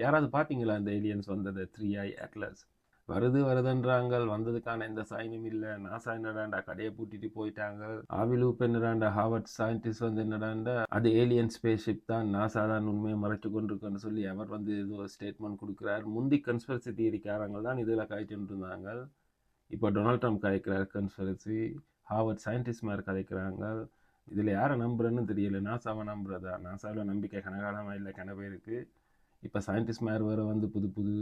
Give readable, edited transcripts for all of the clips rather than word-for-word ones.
யாராவது பார்த்தீங்களா அந்த ஏலியன்ஸ் வந்தது? 3i atlas வருதுன்றாங்க. வந்ததுக்கான எந்த சைனும் இல்லை. நாசா என்னடாண்டா கடையை பூட்டிட்டு போயிட்டாங்க. ஆவிலூப் என்னடாண்டா ஹார்வர்ட் சயின்டிஸ்ட் வந்து என்னடாண்டா அது ஏலியன் ஸ்பேஸ்ஷிப் தான், நாசா தான் உண்மையை மறைச்சு கொண்டிருக்குன்னு சொல்லி அவர் வந்து ஏதோ ஸ்டேட்மெண்ட் கொடுக்குறார். முந்தி கன்ஸ்பிரசி தியரிக்காரங்க தான் இதில் காய்ச்சிட்டு இருந்தாங்க. இப்போ டொனால்ட் ட்ரம்ப் கதைக்கிறார் கன்ஸ்பிரசி. ஹார்வர்ட் சயின்டிஸ்ட் மாதிரி கதைக்கிறாங்க. இதில் யாரை நம்புறேன்னு தெரியல. நாசாவை நம்புறதா? நாசாவில் நம்பிக்கை கனகாலமாக இல்லை கன பேருக்கு. இப்போ சயின்டிஸ்ட் மாதிரி வேறு வந்து புது புது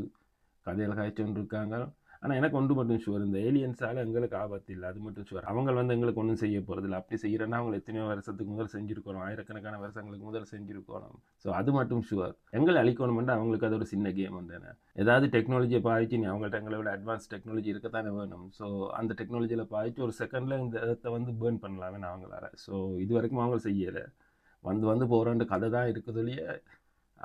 கதையில் காய்ச்சொன்று இருக்காங்க. ஆனால் எனக்கு ஒன்று மட்டும் ஷுவர், இந்த ஏலியன்ஸால் எங்களுக்கு ஆபத்து இல்லை, அது மட்டும் ஷுவர். அவங்க வந்து எங்களுக்கு ஒன்றும் செய்ய போகிறது இல்லை. அப்படி செய்கிறேன்னா அவங்க எத்தனையோ வருஷத்துக்கு முதல் செஞ்சுருக்கணும், ஆயிரக்கணக்கான வருஷங்களுக்கு முதல் செஞ்சுருக்கணும். ஸோ அது மட்டும் ஷுவர். எங்களை அழிக்கணுமெண்டு அவங்களுக்கு அது ஒரு சின்ன கேம் தானே. ஏதாவது டெக்னாலஜியை பாய்ச்சி நீ அவங்கள்ட்ட எங்களை விட அட்வான்ஸ் டெக்னாலஜி இருக்கத்தானே வேணும். ஸோ அந்த டெக்னாலஜியில் பாய்ச்சி ஒரு செகண்டில் இந்த இடத்தை வந்து பேர்ன் பண்ணலாமே அவங்களால. ஸோ இது வரைக்கும் அவங்க செய்யலை. வந்து போகிறோன்ற கதை தான் இருக்குதுலையே,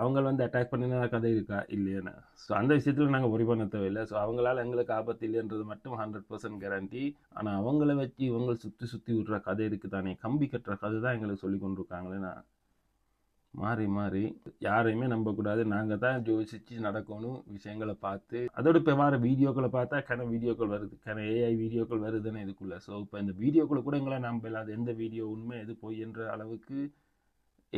அவங்க வந்து அட்டாக் பண்ணின கதை இருக்கா இல்லையானு. ஸோ அந்த விஷயத்தில் நாங்கள் ஒரி பண்ண தேவையில்லை. ஸோ அவங்களால எங்களுக்கு ஆபத்து இல்லைன்றது மட்டும் 100% கேரண்டி. ஆனால் அவங்கள வச்சு இவங்க சுற்றி விடுற கதை இருக்குது தானே, கம்பி கட்டுற கதை தான் எங்களுக்கு சொல்லி கொண்டிருக்காங்களேன்னா மாறி மாறி யாரையுமே நம்பக்கூடாது. நாங்கள் தான் யோசிச்சு நடக்கணும் விஷயங்களை பார்த்து. அதோட இப்போ வர வீடியோக்களை பார்த்தா வீடியோக்கள் வருது, ஏஐ வீடியோக்கள் வருதுன்னு இதுக்குள்ளே. ஸோ இப்போ இந்த வீடியோக்களை கூட எங்களை நம்பல, அது எந்த வீடியோ உண்மை எது பொய் என்ற அளவுக்கு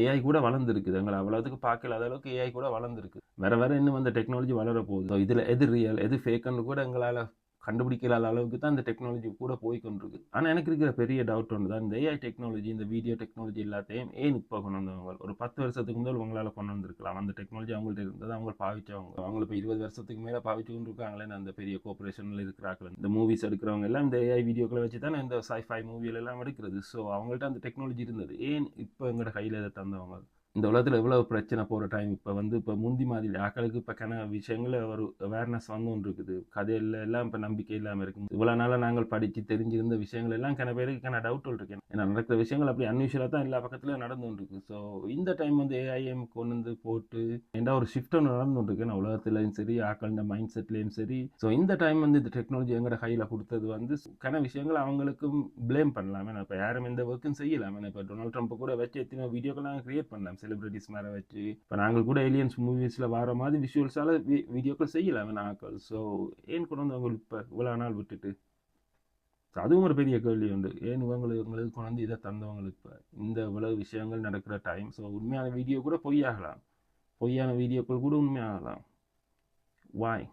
ஏஐ கூட வளர்ந்துருக்குது. எங்களை அவ்வளோத்துக்கு பார்க்கல அளவுக்கு ஏஐ கூட வளர்ந்துருக்கு. வேற இன்னும் அந்த டெக்னாலஜி வளர போகுது. இதில் எது ரியல் எது ஃபேக்குன்னு கூட எங்களால் கண்டுபிடிக்காத அளவுக்கு தான் இந்த டெக்னாலஜி கூட போய்கொண்டிருக்கு. ஆனால் எனக்கு இருக்கிற பெரிய டவுட் ஒன்று தான், இந்த ஏஐ டெக்னாலஜி இந்த வீடியோ டெக்னாலஜி எல்லாத்தையும் ஏன் இப்போ கொண்டு வந்தவங்க? ஒரு 10 வருஷத்துக்கு முதல் உங்களால் கொண்டு வந்திருக்கலாம். அந்த டெக்னாலஜி அவங்கள்ட்ட இருந்தது, அவங்க பாவிச்சவங்க. அவங்க இப்போ 20 வருஷத்துக்கு மேலே பாவிச்சு கொண்டு இருக்காங்களே அந்த பெரிய கோஆப்ரேஷனில் இருக்கிறாங்க. இந்த மூவிஸ் எடுக்கிறவங்க எல்லாம் இந்த ஏஐ வீடியோக்களை வச்சு தானே இந்த sci-fi மூவியில எல்லாம் எடுக்கிறது. ஸோ அவங்கள்ட்ட அந்த டெக்னாலஜி இருந்தது, ஏன் இப்போ எங்களோட கையில் இதை தந்தவங்க? இந்த உலகத்தில் எவ்வளோ பிரச்சனை போகிற டைம் இப்போ வந்து இப்போ முந்தி மாதிரி ஆக்களுக்கு இப்போ விஷயங்கள ஒரு அவேர்னஸ் வந்து ஒன்று இருக்குது. கதையில் எல்லாம் இப்போ நம்பிக்கை இல்லாமல் இருக்குது. இவ்வளோ நாளாக நாங்கள் படித்து தெரிஞ்சிருந்த விஷயங்கள் எல்லாம் பேருக்கு டவுட் இருக்கு. ஏன்னா நடக்கிற விஷயங்கள் அப்படி அன்யூஷுவலாக தான் எல்லா பக்கத்துலையும் நடந்துகிட்டு இருக்கு. ஸோ இந்த டைம் வந்து ஏஐஎம் கொண்டு வந்து போட்டு ஏன்னா ஒரு ஷிஃப்ட் ஒன்று நடந்துகிட்டு இருக்கு உலகத்துலையும் சரி, ஆக்கள மைண்ட் செட்லேயும் சரி. ஸோ இந்த டைம் வந்து இந்த டெக்னாலஜி எங்களோட கையில் கொடுத்தது வந்து விஷயங்கள் அவங்களுக்கும் பிளேம் பண்ணலாமே. இப்போ யாரும் எந்த ஒர்க்கும் செய்யலாமே. இப்போ டொனால்ட் ட்ரம்ப் கூட வச்சு எத்தனை வீடியோக்கள் நாங்கள் கிரியேட் பண்ணலாம் செலிபிரிட்டிஸ் மேலே வச்சு. இப்போ நாங்கள் கூட ஏலியன்ஸ் மூவிஸில் வர மாதிரி விஷுவல்ஸால் வீடியோக்கள் செய்யலாமே நாங்கள். ஸோ ஏன் கொண்டு வந்து அவங்களுக்கு இப்போ இவ்வளோ நாள் விட்டுட்டு? ஸோ அதுவும் ஒரு பெரிய கேள்வி உண்டு. ஏன் இவங்களுக்கு கொண்டு வந்து இதை தந்தவங்களுக்கு இப்போ இந்த இவ்வளவு விஷயங்கள் நடக்கிற டைம். ஸோ உண்மையான வீடியோ கூட பொய்யாகலாம், பொய்யான வீடியோக்கள் கூட உண்மையாகலாம். வாய்